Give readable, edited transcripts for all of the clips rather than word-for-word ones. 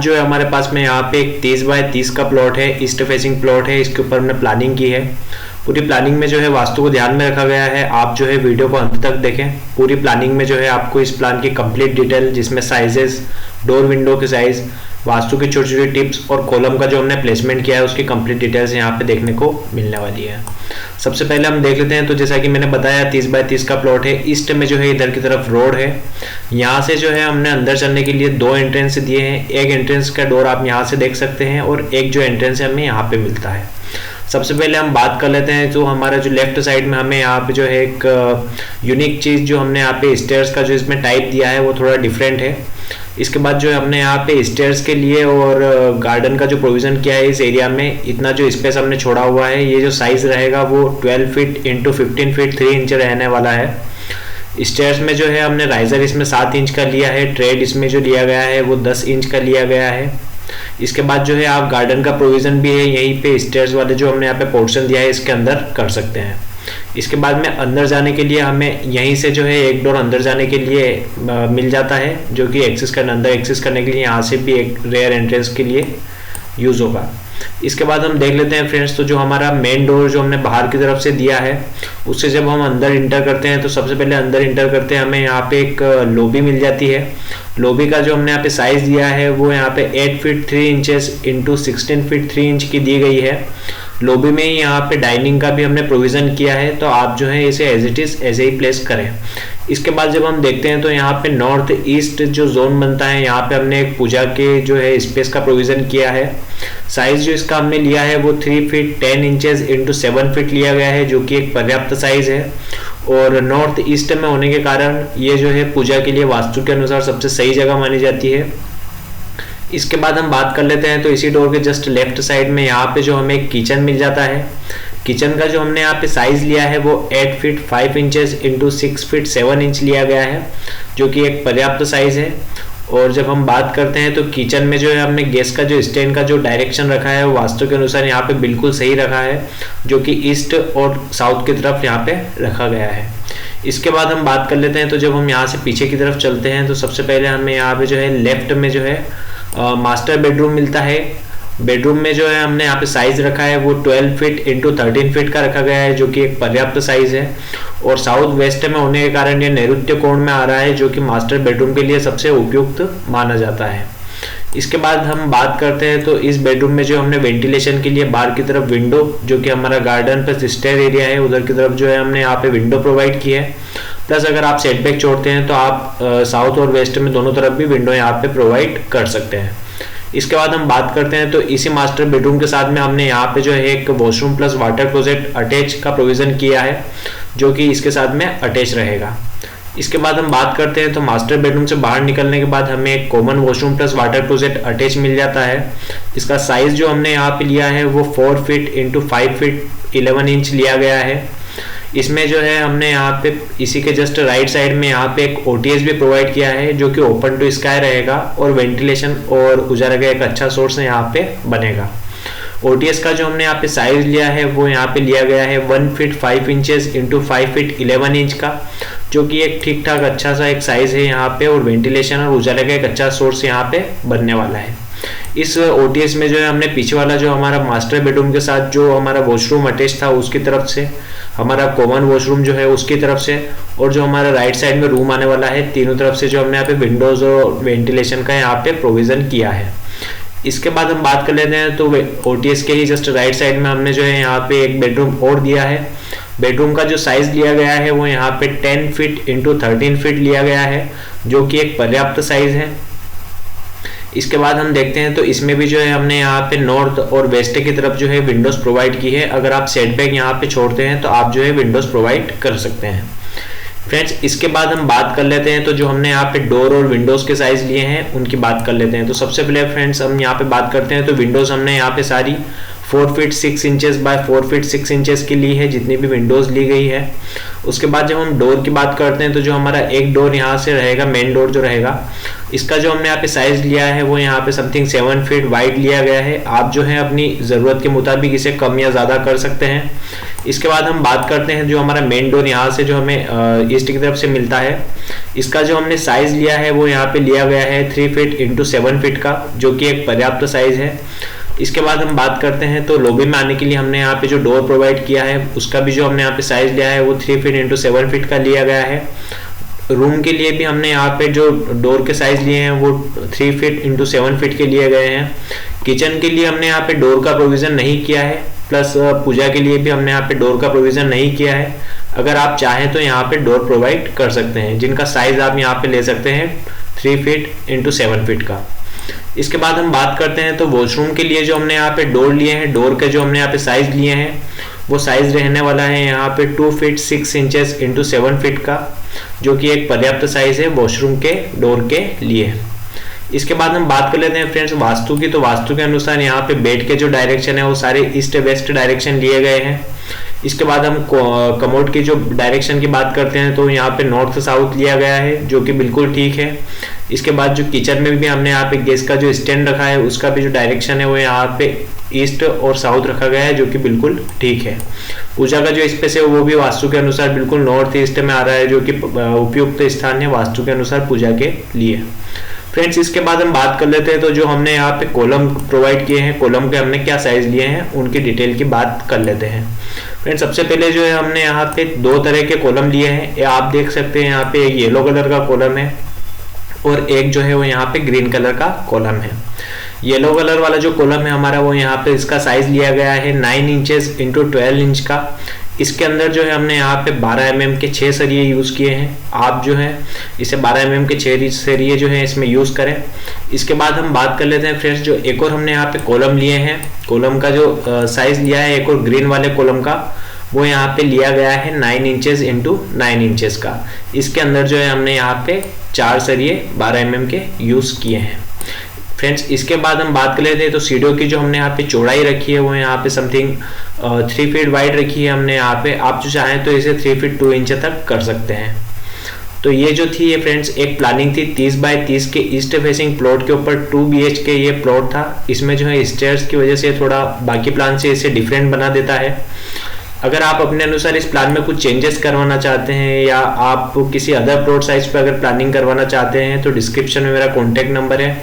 जो है हमारे पास में यहाँ पे एक 30 बाय 30 का प्लॉट है, ईस्ट फेसिंग प्लॉट है। इसके ऊपर हमने प्लानिंग की है। पूरी प्लानिंग में जो है वास्तु को ध्यान में रखा गया है। आप जो है वीडियो को अंत तक देखें। पूरी प्लानिंग में जो है आपको इस प्लान की कंप्लीट डिटेल, जिसमें साइजेस, डोर विंडो के साइज, वास्तु की छोटी छोटी टिप्स और कॉलम का जो हमने प्लेसमेंट किया है उसकी कंप्लीट डिटेल्स यहाँ पे देखने को मिलने वाली है। सबसे पहले हम देख लेते हैं। तो जैसा कि मैंने बताया 30 बाय 30 का प्लॉट है। ईस्ट में जो है इधर की तरफ रोड है। यहाँ से जो है हमने अंदर चलने के लिए 2 एंट्रेंस दिए हैं। एक एंट्रेंस का डोर आप यहाँ से देख सकते हैं और एक जो एंट्रेंस है हमें यहाँ पे मिलता है। सबसे पहले हम बात कर लेते हैं। तो हमारा जो लेफ्ट साइड में हमें यहाँ पे जो है एक यूनिक चीज़ जो हमने यहाँ पे स्टेयर्स का जो इसमें टाइप दिया है वो थोड़ा डिफरेंट है। इसके बाद जो है हमने यहाँ पे स्टेयर्स के लिए और गार्डन का जो प्रोविज़न किया है इस एरिया में, इतना जो स्पेस हमने छोड़ा हुआ है, ये जो साइज़ रहेगा वो 12 फीट इंटू 15 फीट 3 इंच रहने वाला है। स्टेयर्स में जो है हमने राइजर इसमें 7 इंच का लिया है। ट्रेड इसमें जो लिया गया है वो 10 इंच का लिया गया है। इसके बाद जो है आप गार्डन का प्रोविज़न भी है यहीं पे स्टेयर्स वाले जो हमने यहाँ पे पोर्शन दिया है इसके अंदर कर सकते हैं। इसके बाद में अंदर जाने के लिए हमें यहीं से जो है एक डोर अंदर जाने के लिए मिल जाता है, जो कि अंदर एक्सेस करने के लिए यहाँ से भी एक रेयर एंट्रेंस के लिए यूज़ होगा। इसके बाद हम देख लेते हैं फ्रेंड्स। तो जो हमारा मेन डोर जो हमने बाहर की तरफ से दिया है उससे जब हम अंदर इंटर करते हैं तो सबसे पहले अंदर इंटर करते हैं हमें यहाँ पे एक लॉबी मिल जाती है। लॉबी का जो हमने यहाँ पे साइज दिया है वो यहाँ पे 8 feet 3 inches into 16 feet 3 inch की दी गई है। लॉबी में ही यहाँ पे डाइनिंग का भी हमने प्रोविज़न किया है, तो आप जो है इसे एज इट इज़ ऐसे ही प्लेस करें। इसके बाद जब हम देखते हैं तो यहाँ पे नॉर्थ ईस्ट जो जोन बनता है यहाँ पे हमने एक पूजा के जो है स्पेस का प्रोविज़न किया है। साइज जो इसका हमने लिया है वो 3 फीट 10 इंचेस इंटू 7 फीट लिया गया है, जो कि एक पर्याप्त साइज है। और नॉर्थ ईस्ट में होने के कारण ये जो है पूजा के लिए वास्तु के अनुसार सबसे सही जगह मानी जाती है। इसके बाद हम बात कर लेते हैं। तो इसी डोर के जस्ट लेफ्ट साइड में यहाँ पे जो हमें एक किचन मिल जाता है। किचन का जो हमने यहाँ पे साइज लिया है वो 8 feet 5 inches into 6 feet 7 inch लिया गया है, जो कि एक पर्याप्त साइज है। और जब हम बात करते हैं तो किचन में जो है हमने गैस का जो स्टैंड का जो डायरेक्शन रखा है वो वास्तु के अनुसार यहाँ पे बिल्कुल सही रखा है, जो कि ईस्ट और साउथ की तरफ यहाँ पे रखा गया है। इसके बाद हम बात कर लेते हैं। तो जब हम यहाँ से पीछे की तरफ चलते हैं तो सबसे पहले हमें यहाँ पे जो है लेफ्ट में जो है मास्टर बेडरूम मिलता है। बेडरूम में जो है हमने यहाँ पे साइज रखा है वो 12 फीट इंटू 13 फीट का रखा गया है, जो कि एक पर्याप्त साइज है। और साउथ वेस्ट में होने के कारण ये नैऋत्य कोण में आ रहा है, जो कि मास्टर बेडरूम के लिए सबसे उपयुक्त माना जाता है। इसके बाद हम बात करते हैं। तो इस बेडरूम में जो हमने वेंटिलेशन के लिए बाहर की तरफ विंडो, जो कि हमारा गार्डन प्लस स्टेयर एरिया है, उधर की तरफ जो है हमने यहाँ पे विंडो प्रोवाइड की है। प्लस अगर आप सेटबैक छोड़ते हैं तो आप साउथ और वेस्ट में दोनों तरफ भी विंडो यहाँ पे प्रोवाइड कर सकते हैं। इसके बाद हम बात करते हैं। तो इसी मास्टर बेडरूम के साथ में हमने यहाँ पे जो है एक washroom plus water closet attach का प्रोविज़न किया है, जो कि इसके साथ में अटैच रहेगा। इसके बाद हम बात करते हैं। तो मास्टर बेडरूम से बाहर निकलने के बाद हमें एक common washroom plus water closet attach मिल जाता है। इसका साइज जो हमने यहाँ पे लिया है वो 4 फीट इंटू 5 फीट 11 इंच लिया गया है। इसमें जो है हमने यहाँ पे इसी के जस्ट राइट साइड में यहाँ पे एक OTS भी प्रोवाइड किया है, जो कि ओपन टू स्काई रहेगा और वेंटिलेशन और उजाला का एक अच्छा सोर्स यहाँ पे बनेगा। OTS का जो हमने यहाँ पे साइज लिया है वो यहाँ पे लिया गया है 1 feet 5 inches into 5 feet 11 inch का, जो कि एक ठीक ठाक अच्छा सा एक साइज है यहाँ पे। और वेंटिलेशन और उजाला का एक अच्छा सोर्स यहाँ पे बनने वाला है। इस OTS में जो है हमने पीछे वाला जो हमारा मास्टर बेडरूम के साथ जो हमारा वॉशरूम अटैच था उसकी तरफ से, हमारा कॉमन वॉशरूम जो है उसकी तरफ से, और जो हमारा राइट साइड में रूम आने वाला है, तीनों तरफ से जो हमने यहाँ पे विंडोज और वेंटिलेशन का यहाँ पे प्रोविज़न किया है। इसके बाद हम बात कर लेते हैं। तो OTS के ही जस्ट राइट साइड में हमने जो है यहाँ पे एक बेडरूम और दिया है। बेडरूम का जो साइज लिया गया है वो यहाँ पे 10 फीट इंटू 13 फीट लिया गया है, जो कि एक पर्याप्त साइज है। इसके बाद हम देखते हैं। तो इसमें भी जो है हमने यहाँ पे नॉर्थ और वेस्ट की तरफ जो है विंडोज प्रोवाइड की है। अगर आप सेटबैक यहाँ पे छोड़ते हैं तो आप जो है विंडोज प्रोवाइड कर सकते हैं। फ्रेंड्स, इसके बाद हम बात कर लेते हैं। तो जो हमने यहाँ पे डोर और विंडोज के साइज लिए हैं उनकी बात कर लेते हैं। तो सबसे पहले फ्रेंड्स हम यहाँ पे बात करते हैं। तो विंडोज हमने यहाँ पे सारी 4 feet 6 inches bye 4 feet 6 inches की ली है, जितनी भी विंडोज ली गई है। उसके बाद जब हम डोर की बात करते हैं तो जो हमारा एक डोर यहाँ से रहेगा, मेन डोर जो रहेगा, इसका जो हमने यहाँ पे साइज लिया है वो यहाँ पे समथिंग 7 फीट वाइड लिया गया है। आप जो है अपनी ज़रूरत के मुताबिक इसे कम या ज़्यादा कर सकते हैं। इसके बाद हम बात करते हैं जो हमारा मेन डोर यहाँ से जो हमें ईस्ट की तरफ से मिलता है, इसका जो हमने साइज लिया है वो यहाँ पे लिया गया है 3 फीट इंटू 7 फीट का, जो कि एक पर्याप्त साइज है। इसके बाद हम बात करते हैं तो लॉबी में आने के लिए हमने यहाँ पे जो डोर प्रोवाइड किया है उसका भी जो हमने यहाँ पे साइज लिया है वो 3 फीट इंटू 7 फीट का लिया गया है। रूम के लिए भी हमने यहाँ पे जो डोर के साइज लिए हैं वो 3 फीट इंटू 7 फीट के लिए गए हैं। किचन के लिए हमने यहाँ पे डोर का प्रोविज़न नहीं किया है, प्लस पूजा के लिए भी हमने यहाँ पे डोर का प्रोविज़न नहीं किया है। अगर आप चाहें तो यहाँ पे डोर प्रोवाइड कर सकते हैं, जिनका साइज आप यहाँ पे ले सकते हैं 3 फीट इंटू 7 फीट का। इसके बाद हम बात करते हैं तो वॉशरूम के लिए जो हमने यहाँ पे डोर लिए हैं, डोर के जो हमने यहाँ पे साइज लिए हैं वो साइज रहने वाला है यहाँ पे 2 फीट 6 इंचेस इंटू 7 फीट का, जो कि एक पर्याप्त साइज है वॉशरूम के डोर के लिए। इसके बाद हम बात कर लेते हैं फ्रेंड्स वास्तु की। तो वास्तु के अनुसार यहाँ पे बेड के जो डायरेक्शन है वो सारे ईस्ट वेस्ट डायरेक्शन लिए गए हैं। इसके बाद हम कमोड की जो डायरेक्शन की बात करते हैं तो यहाँ पे नॉर्थ साउथ लिया गया है, जो कि बिल्कुल ठीक है। इसके बाद जो किचन में भी हमने यहाँ पे गैस का जो स्टैंड रखा है उसका भी जो डायरेक्शन है वो यहाँ पे ईस्ट और साउथ रखा गया है, जो कि बिल्कुल ठीक है। पूजा का जो स्पेस है वो भी वास्तु के अनुसार बिल्कुल नॉर्थ ईस्ट में आ रहा है, जो कि उपयुक्त स्थान है वास्तु के अनुसार पूजा के लिए। फ्रेंड्स इसके बाद हम बात कर लेते हैं तो जो हमने यहाँ पे कॉलम प्रोवाइड किए हैं, कॉलम के हमने क्या साइज लिए हैं उनकी डिटेल की बात कर लेते हैं। फ्रेंड्स सबसे पहले जो है हमने यहाँ पे 2 तरह के कॉलम लिए हैं। आप देख सकते हैं यहाँ पे एक येलो कलर का कॉलम है और एक जो है वो यहाँ पे ग्रीन कलर का कॉलम है। येलो कलर वाला जो कॉलम है हमारा वो यहाँ पे इसका साइज लिया गया है 9 इंचेस इंटू 12 इंच का। इसके अंदर जो है हमने यहाँ पे 12 mm के 6 सरिये यूज़ किए हैं। आप जो है इसे 12 mm के 6 सरिये जो है इसमें यूज़ करें। इसके बाद हम बात कर लेते हैं फ्रेंड्स जो एक और हमने यहाँ पे कॉलम लिए हैं, कॉलम का जो साइज लिया है एक और ग्रीन वाले कॉलम का वो यहाँ पे लिया गया है 9 इंचेस इंटू 9 इंचेस का। इसके अंदर जो है हमने यहाँ पे 4 सरिये 12 mm के यूज़ किए हैं। फ्रेंड्स इसके बाद हम बात कर लेते हैं तो सीढ़ियों की जो हमने यहाँ पे चौड़ाई रखी है वो यहाँ पे समथिंग 3 फीट वाइड रखी है हमने यहाँ पे। आप जो चाहें तो इसे 3 फीट 2 इंच तक कर सकते हैं। तो ये जो थी ये फ्रेंड्स एक प्लानिंग थी 30 बाय 30 के ईस्ट फेसिंग प्लॉट के ऊपर 2 BHK ये प्लॉट था। इसमें जो है स्टेयर्स की वजह से थोड़ा बाकी प्लान से इसे डिफरेंट बना देता है। अगर आप अपने अनुसार इस प्लान में कुछ चेंजेस करवाना चाहते हैं या आप किसी अदर प्लॉट साइज पे अगर प्लानिंग करवाना चाहते हैं तो डिस्क्रिप्शन में मेरा कॉन्टैक्ट नंबर है।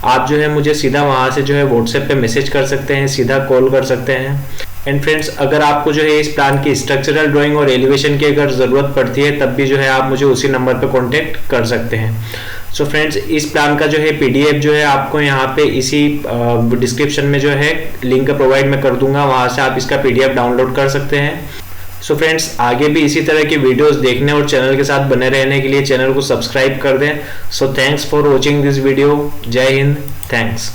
आप जो है मुझे सीधा वहाँ से जो है व्हाट्सएप पे मैसेज कर सकते हैं, सीधा कॉल कर सकते हैं। एंड फ्रेंड्स अगर आपको जो है इस प्लान की स्ट्रक्चरल ड्राइंग और एलिवेशन की अगर ज़रूरत पड़ती है तब भी जो है आप मुझे उसी नंबर पर कॉन्टैक्ट कर सकते हैं। सो फ्रेंड्स इस प्लान का जो है PDF जो है आपको यहाँ पे इसी डिस्क्रिप्शन में जो है लिंक प्रोवाइड मैं कर दूंगा, वहाँ से आप इसका PDF डाउनलोड कर सकते हैं। सो फ्रेंड्स आगे भी इसी तरह की वीडियोस देखने और चैनल के साथ बने रहने के लिए चैनल को सब्सक्राइब कर दें। So thanks for watching this video. जय हिंद, थैंक्स।